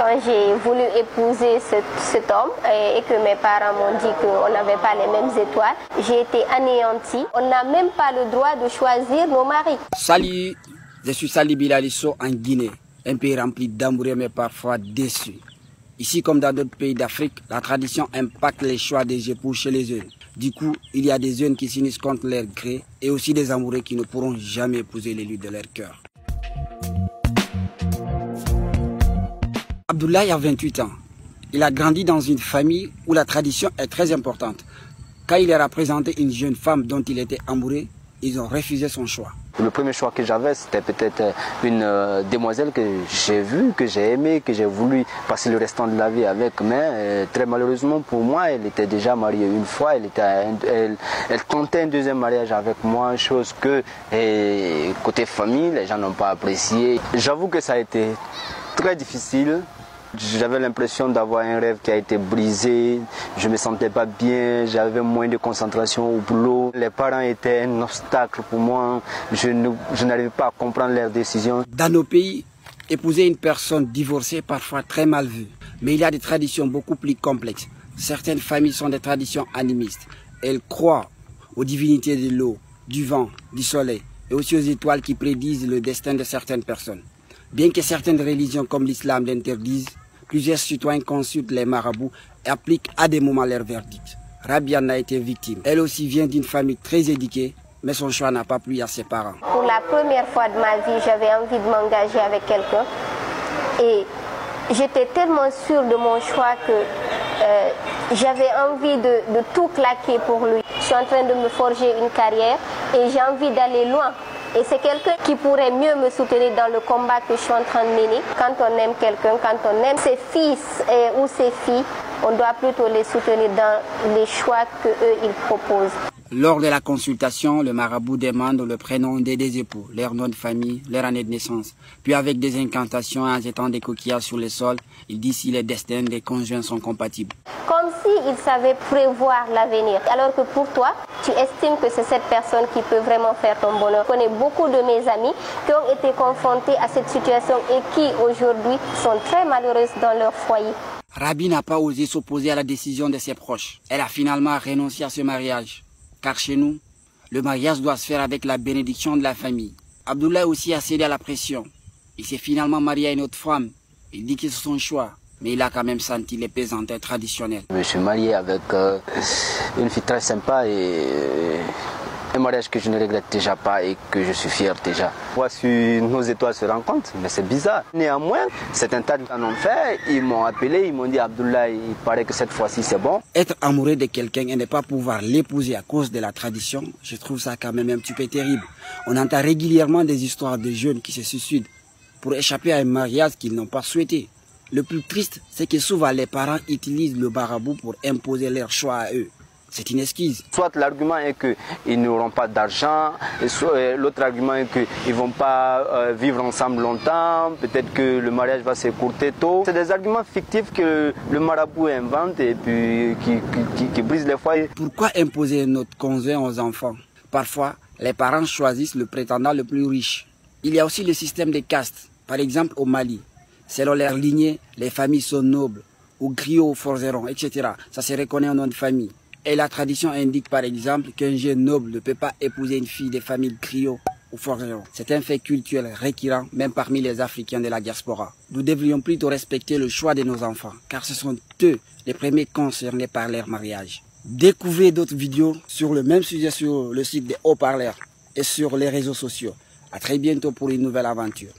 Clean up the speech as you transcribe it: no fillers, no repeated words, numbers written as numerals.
quand j'ai voulu épouser cet homme et que mes parents m'ont dit qu'on n'avait pas les mêmes étoiles, j'ai été anéantie. On n'a même pas le droit de choisir nos maris. Salut, je suis Sali Bilalisso en Guinée, un pays rempli d'amour mais parfois déçu. Ici comme dans d'autres pays d'Afrique, la tradition impacte les choix des époux chez les jeunes. Du coup, il y a des jeunes qui s'unissent contre leur gré et aussi des amoureux qui ne pourront jamais épouser l'élu de leur cœur. Abdoulaye a 28 ans. Il a grandi dans une famille où la tradition est très importante. Quand il a présenté une jeune femme dont il était amoureux, ils ont refusé son choix. Le premier choix que j'avais, c'était peut-être une demoiselle que j'ai vue, que j'ai aimée, que j'ai voulu passer le restant de la vie avec. Mais très malheureusement pour moi, elle était déjà mariée une fois. Elle tentait un deuxième mariage avec moi, chose que côté famille, les gens n'ont pas apprécié. J'avoue que ça a été très difficile. J'avais l'impression d'avoir un rêve qui a été brisé, je ne me sentais pas bien, j'avais moins de concentration au boulot. Les parents étaient un obstacle pour moi, je n'arrivais pas à comprendre leurs décisions. Dans nos pays, épouser une personne divorcée est parfois très mal vu. Mais il y a des traditions beaucoup plus complexes. Certaines familles sont des traditions animistes. Elles croient aux divinités de l'eau, du vent, du soleil et aussi aux étoiles qui prédisent le destin de certaines personnes. Bien que certaines religions comme l'islam l'interdisent, plusieurs citoyens consultent les marabouts et appliquent à des moments leur verdict. Rabia en a été victime. Elle aussi vient d'une famille très éduquée, mais son choix n'a pas plu à ses parents. Pour la première fois de ma vie, j'avais envie de m'engager avec quelqu'un et j'étais tellement sûre de mon choix que j'avais envie de tout claquer pour lui. Je suis en train de me forger une carrière et j'ai envie d'aller loin. Et c'est quelqu'un qui pourrait mieux me soutenir dans le combat que je suis en train de mener. Quand on aime quelqu'un, quand on aime ses fils ou ses filles, on doit plutôt les soutenir dans les choix qu'eux, ils proposent. Lors de la consultation, le marabout demande le prénom des deux époux, leur nom de famille, leur année de naissance. Puis avec des incantations en jetant des coquillages sur le sol, il dit si les destins des conjoints sont compatibles. Comme s'il savait prévoir l'avenir. Alors que pour toi, tu estimes que c'est cette personne qui peut vraiment faire ton bonheur. Je connais beaucoup de mes amis qui ont été confrontés à cette situation et qui aujourd'hui sont très malheureuses dans leur foyer. Rabi n'a pas osé s'opposer à la décision de ses proches. Elle a finalement renoncé à ce mariage. Car chez nous, le mariage doit se faire avec la bénédiction de la famille. Abdoulaye aussi a cédé à la pression. Il s'est finalement marié à une autre femme. Il dit que c'est son choix, mais il a quand même senti les pesanteurs traditionnelles. Je me suis marié avec une fille très sympa et un mariage que je ne regrette déjà pas et que je suis fier déjà. Voici nos étoiles se rencontrent, mais c'est bizarre. Néanmoins, c'est un tas de gens ont fait, ils m'ont appelé, ils m'ont dit Abdoulaye, il paraît que cette fois-ci c'est bon. Être amoureux de quelqu'un et ne pas pouvoir l'épouser à cause de la tradition, je trouve ça quand même un petit peu terrible. On entend régulièrement des histoires de jeunes qui se suicident pour échapper à un mariage qu'ils n'ont pas souhaité. Le plus triste, c'est que souvent les parents utilisent le marabout pour imposer leur choix à eux. C'est une excuse. Soit l'argument est qu'ils n'auront pas d'argent, l'autre argument est qu'ils ne vont pas vivre ensemble longtemps, peut-être que le mariage va s'écourter tôt. C'est des arguments fictifs que le marabout invente et puis qui brisent les foyers. Pourquoi imposer notre conjoint aux enfants? Parfois, les parents choisissent le prétendant le plus riche. Il y a aussi le système des castes. Par exemple, au Mali, selon leur lignée, les familles sont nobles, ou griots, forgerons, etc. Ça se reconnaît au nom de famille. Et la tradition indique par exemple qu'un jeune noble ne peut pas épouser une fille des familles griots ou forgerons. C'est un fait culturel récurrent même parmi les Africains de la diaspora. Nous devrions plutôt respecter le choix de nos enfants, car ce sont eux les premiers concernés par leur mariage. Découvrez d'autres vidéos sur le même sujet sur le site des Haut-Parleurs et sur les réseaux sociaux. À très bientôt pour une nouvelle aventure.